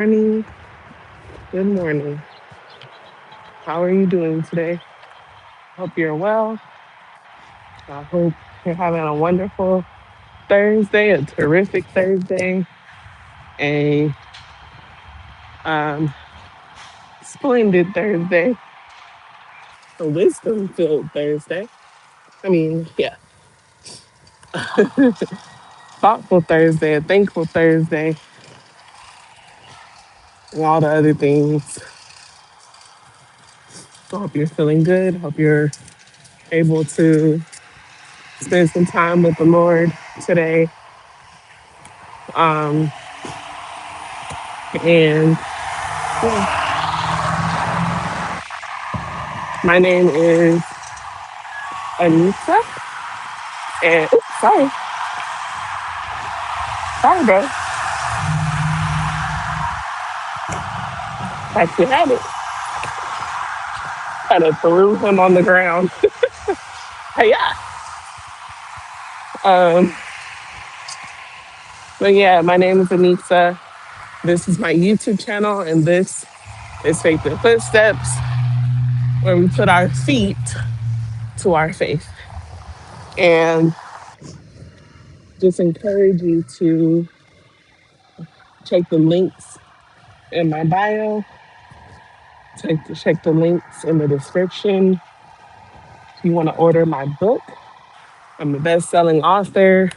Morning. Good morning. How are you doing today? Hope you're well. I hope you're having a wonderful Thursday, a terrific Thursday, a um, splendid Thursday, a wisdom filled Thursday. I mean, yeah, thoughtful Thursday, a thankful Thursday, and all the other things. So hope you're feeling good. Hope you're able to spend some time with the Lord today. Um, and yeah, my name is Anissa. And oops, sorry, bro. Actually had it. Kind of threw him on the ground. Hey, yeah. Um, but yeah, my name is Anissa. This is my YouTube channel, and this is Faith and Footsteps, where we put our feet to our faith. And just encourage you to check the links in my bio, check the links in the description. If you want to order my book, I'm a best-selling author.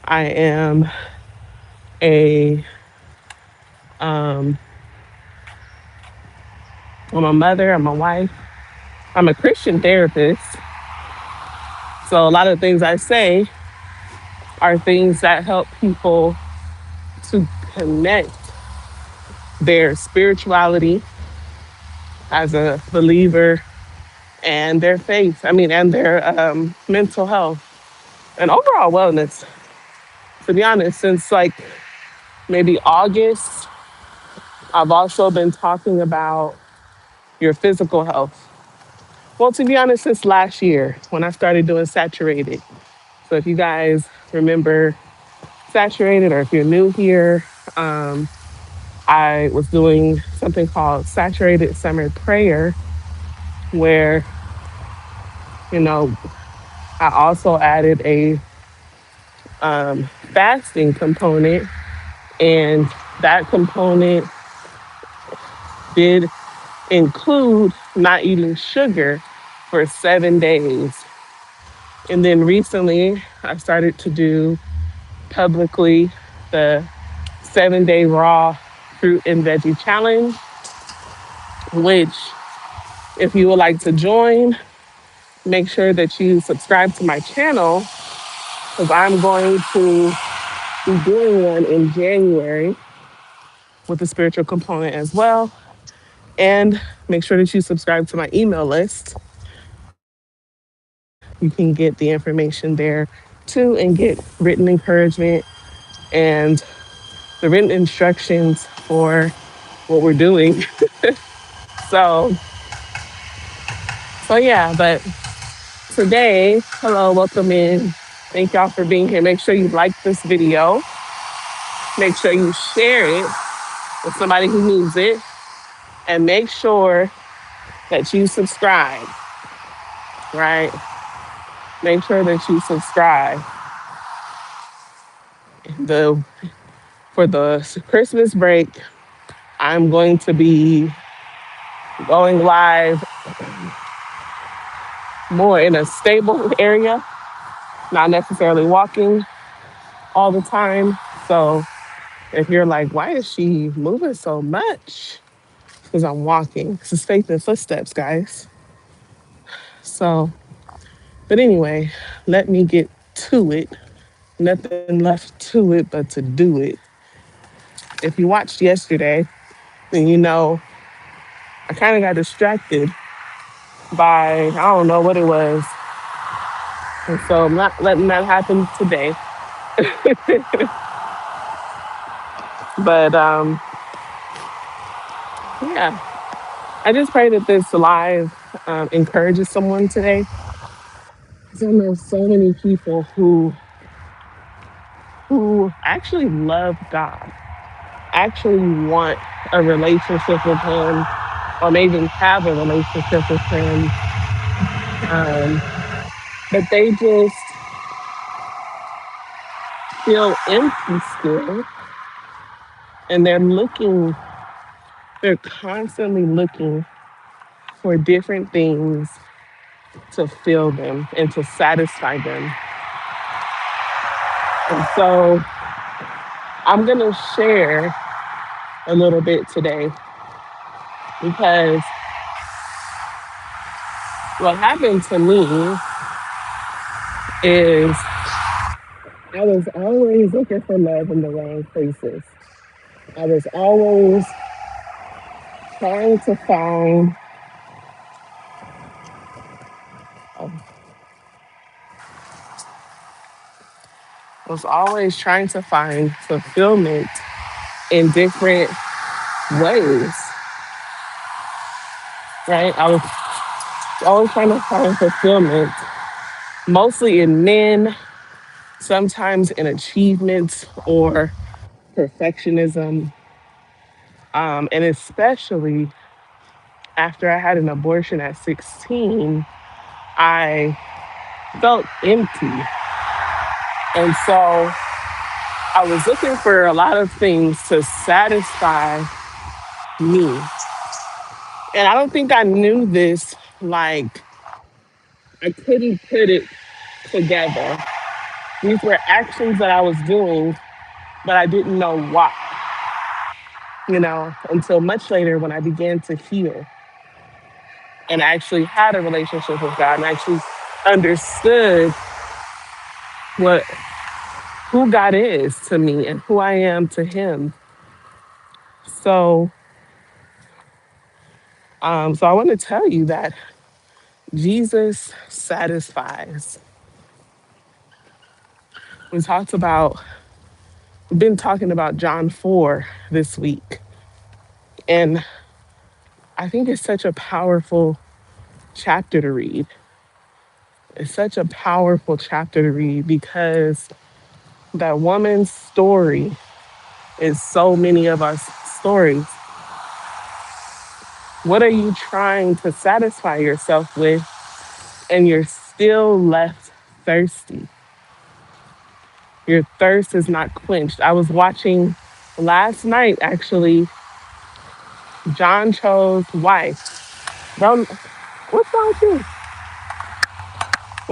I am a um, I'm a mother. I'm a wife. I'm a Christian therapist. So a lot of things I say are things that help people to connect their spirituality as a believer and their faith. I mean, and their mental health and overall wellness. To be honest, since like maybe August, I've also been talking about your physical health. Well, to be honest, since last year when I started doing saturated. So if you guys remember saturated, or if you're new here, um, I was doing something called saturated summer prayer, where you know I also added a fasting component, and that component did include not eating sugar for 7 days. And then recently, I started to do publicly the 7 day raw fruit and veggie challenge, which, if you would like to join, make sure that you subscribe to my channel, because I'm going to be doing one in January with a spiritual component as well. And make sure that you subscribe to my email list. You can get the information there too and get written encouragement and the written instructions for what we're doing. So, so yeah, but today, hello, welcome in. Thank y'all for being here. Make sure you like this video. Make sure you share it with somebody who needs it. And make sure that you subscribe, right? Make sure that you subscribe. The For the Christmas break, I'm going to be going live more in a stable area, not necessarily walking all the time. So if you're like, why is she moving so much? Because I'm walking. This is faith and footsteps, guys. So, but anyway, let me get to it. Nothing left to it but to do it. If you watched yesterday, then you know I kind of got distracted by, I don't know what it was. And so I'm not letting that happen today. But yeah, I just pray that this live encourages someone today. Because I know so many people who actually love God. actually want a relationship with Him or maybe have a relationship with Him, um, but they just feel empty still, and they're constantly looking for different things to fill them and to satisfy them. And so I'm going to share a little bit today because what happened to me is I was always looking for love in the wrong places. I was always trying to find, I was always trying to find fulfillment in different ways, right? I was always trying to find fulfillment, mostly in men, sometimes in achievements or perfectionism, and especially after I had an abortion at 16, I felt empty. And so I was looking for a lot of things to satisfy me. And I don't think I knew this, like, I couldn't put it together. These were actions that I was doing, but I didn't know why, until much later when I began to heal and I actually had a relationship with God and I actually understood what who God is to me and who I am to Him. So, so I want to tell you that Jesus satisfies. We talked about, we've been talking about John 4 this week, and I think it's such a powerful chapter to read. It's such a powerful chapter to read because that woman's story is so many of our stories. What are you trying to satisfy yourself with, and you're still left thirsty? Your thirst is not quenched. I was watching last night, actually, John Cho's wife. Bro, what's wrong with you?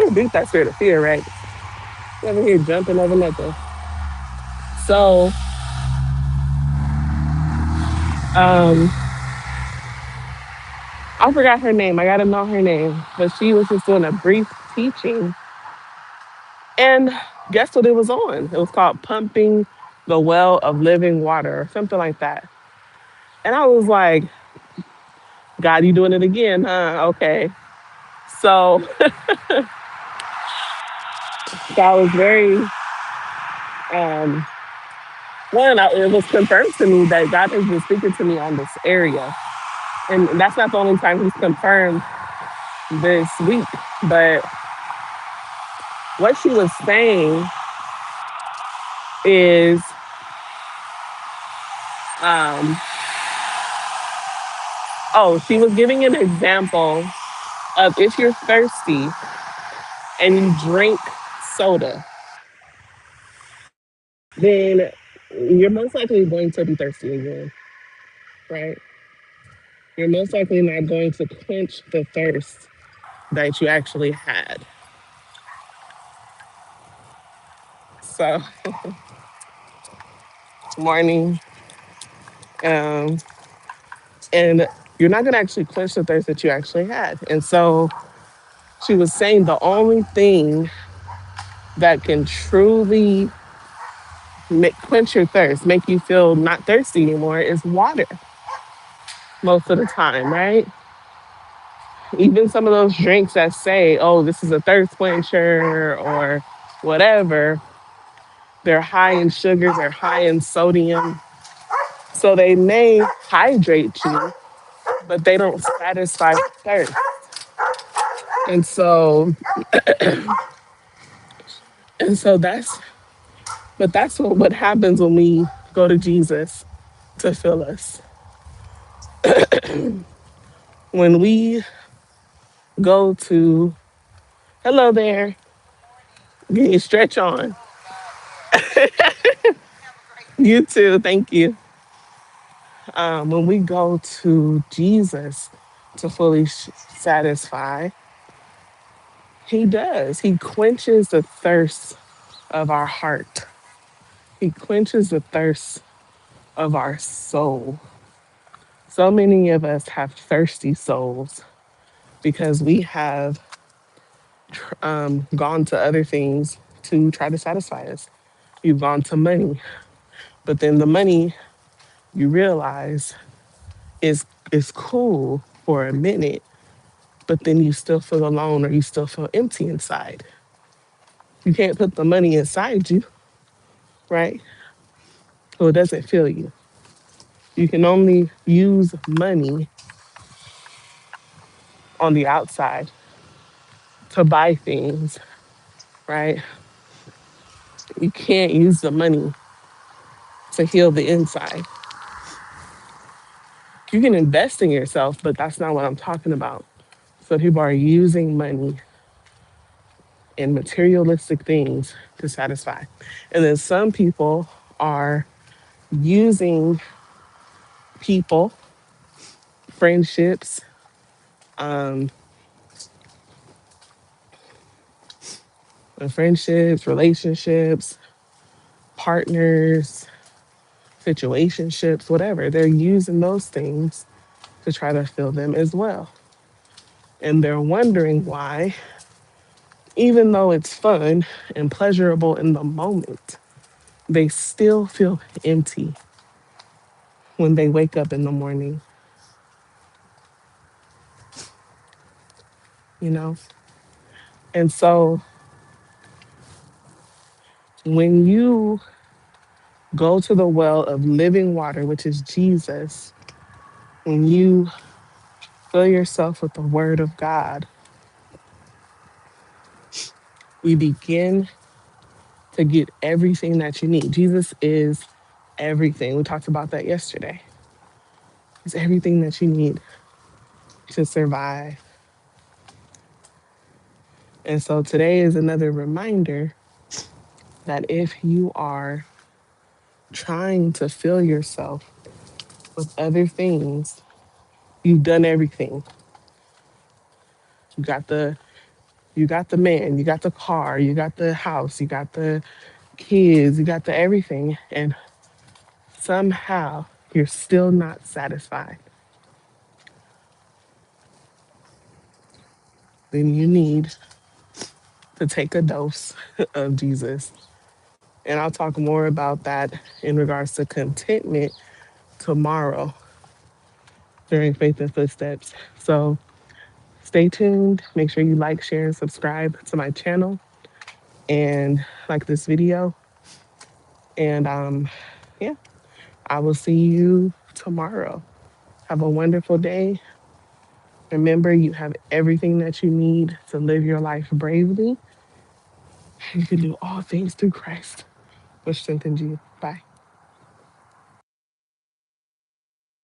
You beat that spirit of fear, right? You over here jumping over nothing. So, um, I forgot her name. I got to know her name. But she was just doing a brief teaching. And guess what it was on? It was called Pumping the Well of Living Water or something like that. And I was like, God, you doing it again, huh? Okay. So, so I was very, um, it was confirmed to me that God has been speaking to me on this area. And that's not the only time He's confirmed this week. But what she was saying is, um, she was giving an example of if you're thirsty and you drink soda, then you're most likely going to be thirsty again, right? You're most likely not going to quench the thirst that you actually had. So, morning, um, and you're not going to actually quench the thirst that you actually had. And so she was saying the only thing that can truly quench your thirst, make you feel not thirsty anymore, is water most of the time, right? Even some of those drinks that say, oh, this is a thirst quencher or whatever, they're high in sugar, they're high in sodium. So they may hydrate you, but they don't satisfy thirst. And so, and so that's what happens when we go to Jesus. to fill us. When we go to, hello there, get your stretch on. You too, thank you. When we go to Jesus to fully satisfy, he does. He quenches the thirst of our heart. He quenches the thirst of our soul. So many of us have thirsty souls because we have gone to other things to try to satisfy us. You've gone to money, but then the money you realize is cool for a minute, but then you still feel alone or you still feel empty inside. You can't put the money inside you, right? So it doesn't fill you. You can only use money on the outside to buy things, right? You can't use the money to heal the inside. You can invest in yourself, but that's not what I'm talking about. So people are using money and materialistic things to satisfy. And then some people are using people, friendships, um, relationships, partners, situationships, whatever. They're using those things to try to fill them as well. And they're wondering why, even though it's fun and pleasurable in the moment, they still feel empty when they wake up in the morning, you know? And so when you go to the well of living water, which is Jesus, when you fill yourself with the word of God, you begin to get everything that you need. Jesus is everything. We talked about that yesterday. He's everything that you need to survive. And so today is another reminder that if you are trying to fill yourself with other things, you've done everything. You got the man, you got the car, you got the house, you got the kids, you got the everything, and somehow you're still not satisfied. Then you need to take a dose of Jesus. And I'll talk more about that in regards to contentment tomorrow during Faith and Footsteps. So stay tuned. Make sure you like, share, and subscribe to my channel and like this video. And yeah, I will see you tomorrow. Have a wonderful day. Remember, you have everything that you need to live your life bravely. You can do all things through Christ, which strengthens you. Bye.